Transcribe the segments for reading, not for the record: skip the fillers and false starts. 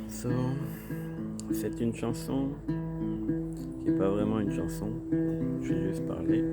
So, c'est une chanson qui n'est pas vraiment une chanson, je vais juste parler.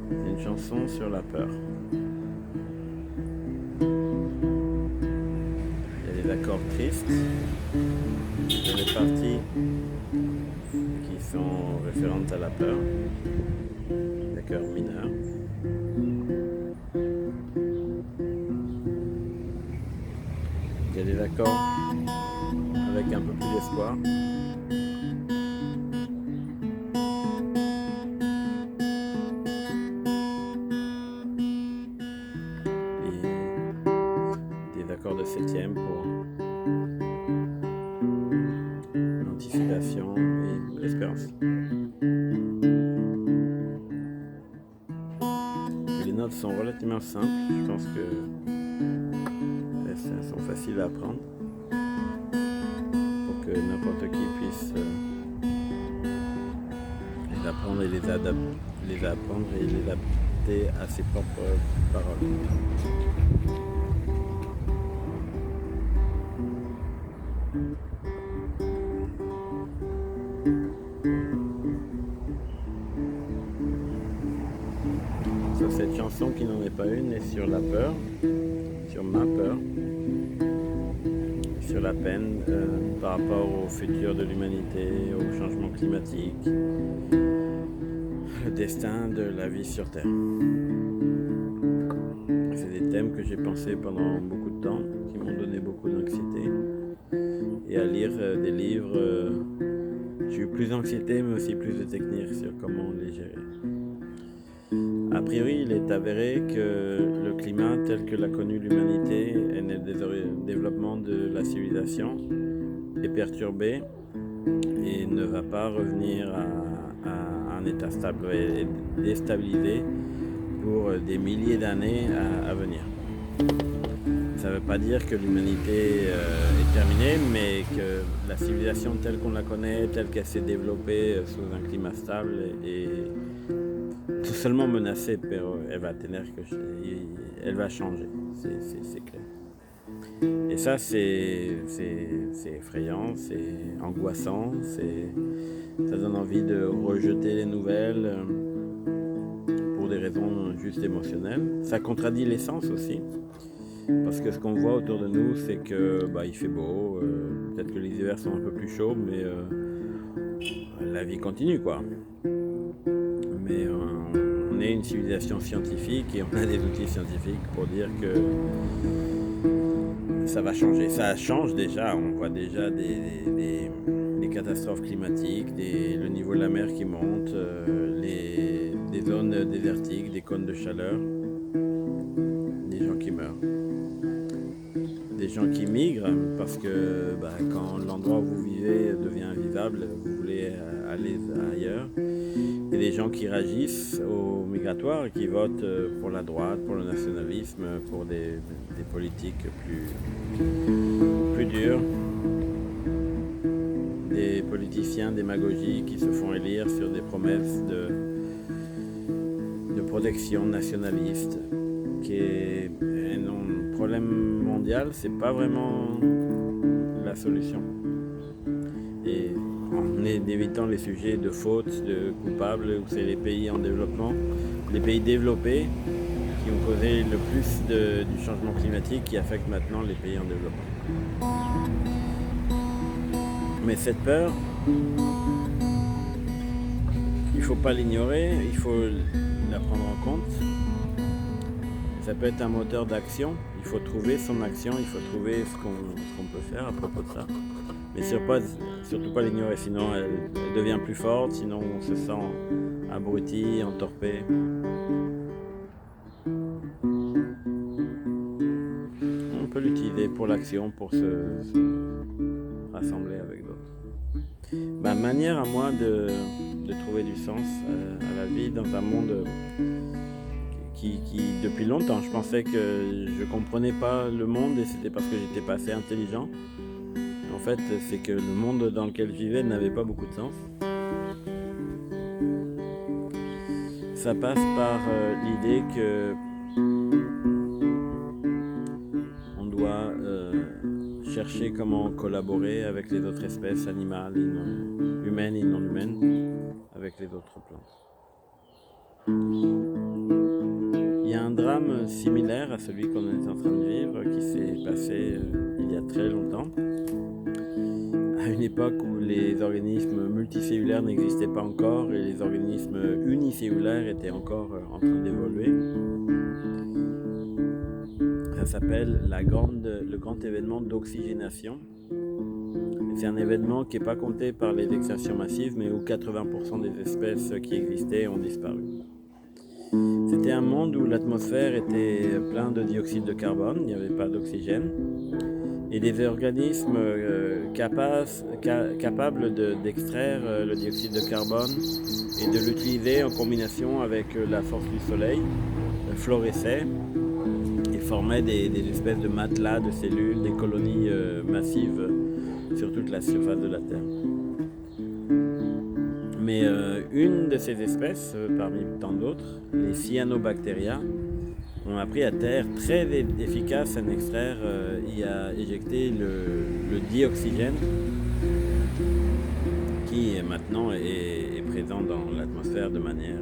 C'est une chanson sur la peur. Il y a des accords tristes, il y a des parties qui sont référentes à la peur, des accords mineurs. Il y a des accords avec un peu plus d'espoir. Et des accords de septième pour l'anticipation et l'espérance. Les notes sont relativement simples, je pense que elles sont faciles à apprendre pour que n'importe qui puisse les apprendre et les apprendre et les adapter à ses propres paroles. Sur cette chanson qui n'en est pas une est sur la peur, sur ma peur, sur la peine par rapport au futur de l'humanité, au changement climatique, le destin de la vie sur Terre. C'est des thèmes que j'ai pensés pendant beaucoup de temps, qui m'ont donné beaucoup d'anxiété. Et à lire des livres, j'ai eu plus d'anxiété mais aussi plus de techniques sur comment les gérer. A priori, il est avéré que le climat tel que l'a connu l'humanité et le développement de la civilisation est perturbé et ne va pas revenir à un état stable et déstabilisé pour des milliers d'années à venir. Ça ne veut pas dire que l'humanité est terminée, mais que la civilisation telle qu'on la connaît, telle qu'elle s'est développée sous un climat stable est tout seulement menacée, pero elle va elle va changer, c'est clair. Et ça, c'est effrayant, c'est angoissant, ça donne envie de rejeter les nouvelles pour des raisons juste émotionnelles. Ça contradit l'essence aussi, parce que ce qu'on voit autour de nous, c'est que il fait beau, peut-être que les hivers sont un peu plus chauds, mais la vie continue, quoi. Mais on est une civilisation scientifique et on a des outils scientifiques pour dire que ça va changer. Ça change déjà, on voit déjà des catastrophes climatiques, le niveau de la mer qui monte, des zones désertiques, des cônes de chaleur, des gens qui meurent. Des gens qui migrent parce que quand l'endroit où vous vivez devient invivable, vous voulez aller ailleurs. Et des gens qui réagissent aux migratoires, qui votent pour la droite, pour le nationalisme, pour des politiques plus dures. Des politiciens démagogiques qui se font élire sur des promesses de protection nationaliste, qui est un problème mondial, c'est pas vraiment la solution. Et en évitant les sujets de fautes, de coupables, où c'est les pays en développement, les pays développés qui ont causé le plus du changement climatique qui affecte maintenant les pays en développement. Mais cette peur, il ne faut pas l'ignorer, il faut la prendre en compte. Ça peut être un moteur d'action, il faut trouver son action, il faut trouver ce qu'on peut faire à propos de ça. Mais surtout pas l'ignorer, sinon elle devient plus forte, sinon on se sent abruti, entorpé. On peut l'utiliser pour l'action, pour se rassembler avec d'autres. Ma manière à moi de trouver du sens à la vie dans un monde qui depuis longtemps, je pensais que je comprenais pas le monde et c'était parce que j'étais pas assez intelligent. En fait, c'est que le monde dans lequel je vivais n'avait pas beaucoup de sens. Ça passe par l'idée que on doit chercher comment collaborer avec les autres espèces animales, humaines et non humaines, avec les autres plantes. Il y a un drame similaire à celui qu'on est en train de vivre qui s'est passé il y a très longtemps, à une époque où les organismes multicellulaires n'existaient pas encore et les organismes unicellulaires étaient encore en train d'évoluer. Ça s'appelle le grand événement d'oxygénation. C'est un événement qui n'est pas compté par les extinctions massives, mais où 80% des espèces qui existaient ont disparu. C'était un monde où l'atmosphère était pleine de dioxyde de carbone, il n'y avait pas d'oxygène, et des organismes capables d'extraire le dioxyde de carbone et de l'utiliser en combination avec la force du soleil, florissaient et formaient des espèces de matelas de cellules, des colonies massives sur toute la surface de la Terre. Mais une de ces espèces, parmi tant d'autres, les cyanobactéria, ont appris à terre très efficace à en extraire et à éjecter le dioxygène qui maintenant est présent dans l'atmosphère de manière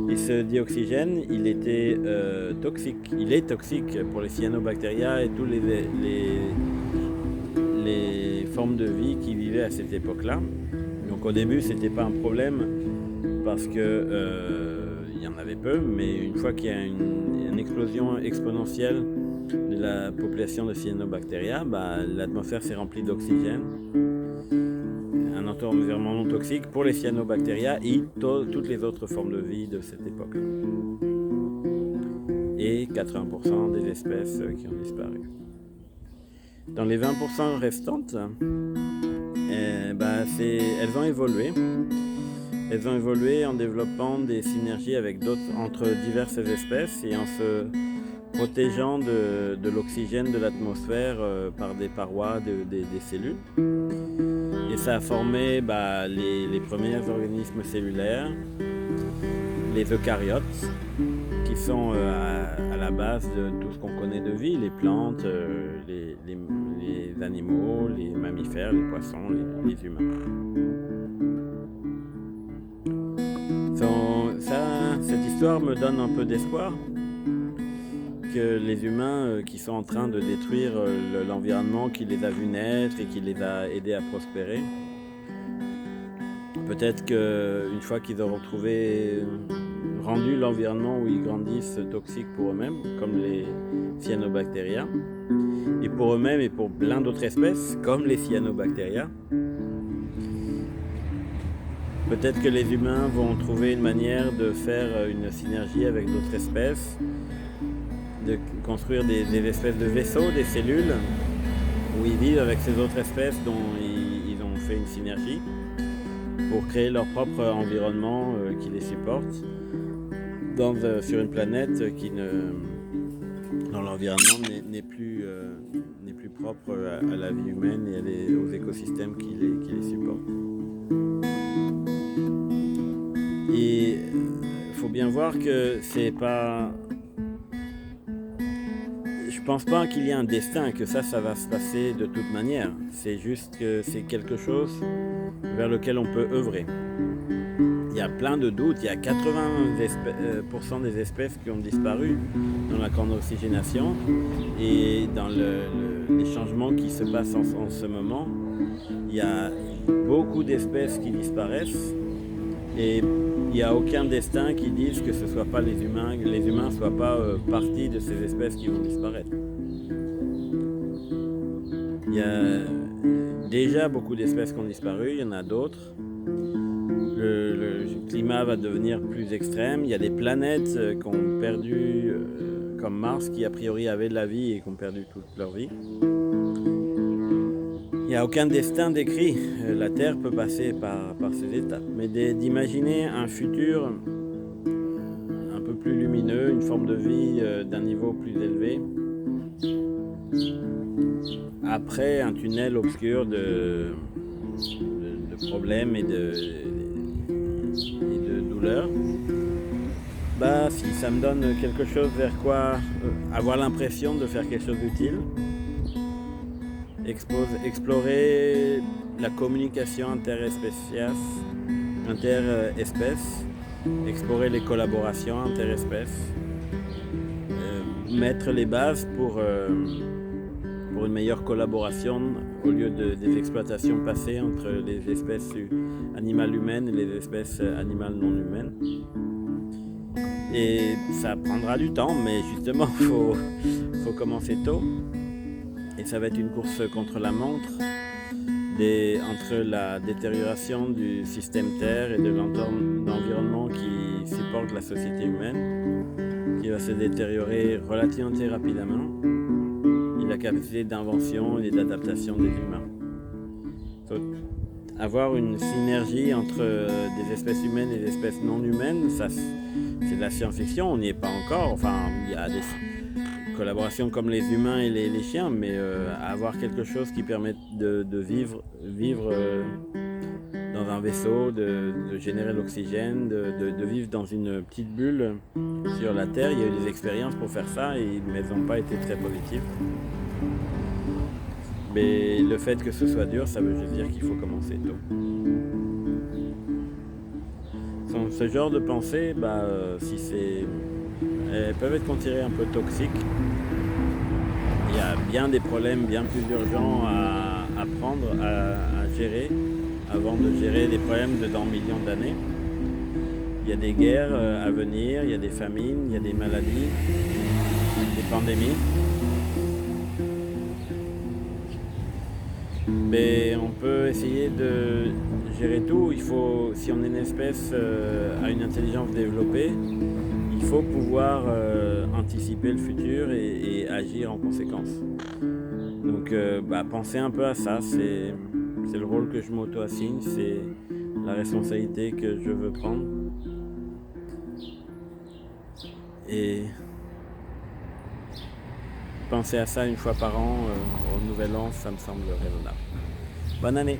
et ce dioxygène, il était toxique. Il est toxique pour les cyanobactéria et tous les formes de vie qui vivaient à cette époque-là. Donc au début, c'était pas un problème parce que il y en avait peu, mais une fois qu'il y a une explosion exponentielle de la population de cyanobactéria, l'atmosphère s'est remplie d'oxygène. Un environnement non toxique pour les cyanobactéria et toutes les autres formes de vie de cette époque. Et 80% des espèces qui ont disparu. Dans les 20% restantes, elles ont évolué. Elles ont évolué en développant des synergies avec entre diverses espèces et en se protégeant de l'oxygène de l'atmosphère par des parois des cellules. Et ça a formé les premiers organismes cellulaires, les eucaryotes, qui sont à la base de tout ce qu'on connaît de vie, les plantes, les animaux, les mammifères, les poissons, les humains. Cette histoire me donne un peu d'espoir que les humains qui sont en train de détruire l'environnement qui les a vus naître et qui les a aidés à prospérer, peut-être qu'une fois qu'ils auront rendu l'environnement où ils grandissent toxique pour eux-mêmes, comme les cyanobactéria, et pour eux-mêmes et pour plein d'autres espèces, comme les cyanobactéria, peut-être que les humains vont trouver une manière de faire une synergie avec d'autres espèces, de construire des espèces de vaisseaux, des cellules, où ils vivent avec ces autres espèces dont ils ont fait une synergie, pour créer leur propre environnement qui les supporte, sur une planète dont l'environnement n'est plus propre à la vie humaine et aux écosystèmes qui les supportent. Et il faut bien voir que c'est pas... Je pense pas qu'il y ait un destin, que ça va se passer de toute manière. C'est juste que c'est quelque chose vers lequel on peut œuvrer. Il y a plein de doutes, il y a 80% des espèces qui ont disparu dans la grande oxygénation et dans les changements qui se passent en ce moment. Il y a beaucoup d'espèces qui disparaissent et il n'y a aucun destin qui dise que ce ne soit pas les humains ne soient pas partie de ces espèces qui vont disparaître. Il y a déjà beaucoup d'espèces qui ont disparu, il y en a d'autres. Le climat va devenir plus extrême. Il y a des planètes qui ont perdu, comme Mars, qui a priori avait de la vie et qui ont perdu toute leur vie. Il n'y a aucun destin décrit. La Terre peut passer par ces étapes. Mais d'imaginer un futur un peu plus lumineux, une forme de vie d'un niveau plus élevé, après un tunnel obscur de problèmes et de douleurs, si ça me donne quelque chose vers quoi avoir l'impression de faire quelque chose d'utile, explorer la communication interespèces, explorer les collaborations interespèces, mettre les bases pour une meilleure collaboration au lieu des exploitations passées entre les espèces animales humaines et les espèces animales non humaines. Et ça prendra du temps, mais justement, faut commencer tôt. Et ça va être une course contre la montre entre la détérioration du système Terre et de l'environnement qui supporte la société humaine, qui va se détériorer relativement rapidement, et la capacité d'invention et d'adaptation des humains. Donc, avoir une synergie entre des espèces humaines et des espèces non humaines, ça c'est de la science-fiction, on n'y est pas encore. Enfin, il y a des collaborations comme les humains et les chiens, mais avoir quelque chose qui permette de vivre dans un vaisseau, de générer l'oxygène, de vivre dans une petite bulle sur la Terre. Il y a eu des expériences pour faire ça, mais elles n'ont pas été très positives. Mais le fait que ce soit dur, ça veut juste dire qu'il faut commencer tôt. Ce genre de pensée, elles peuvent être considérées un peu toxiques. Il y a bien des problèmes bien plus urgents à prendre, à gérer, avant de gérer des problèmes de dans millions d'années. Il y a des guerres à venir, il y a des famines, il y a des maladies, des pandémies. Mais on peut essayer de gérer tout. Si on est une espèce à une intelligence développée, il faut pouvoir anticiper le futur et agir en conséquence. Donc pensez un peu à ça, c'est le rôle que je m'auto-assigne, c'est la responsabilité que je veux prendre. Et penser à ça une fois par an au Nouvel An, ça me semble raisonnable. Bonne année!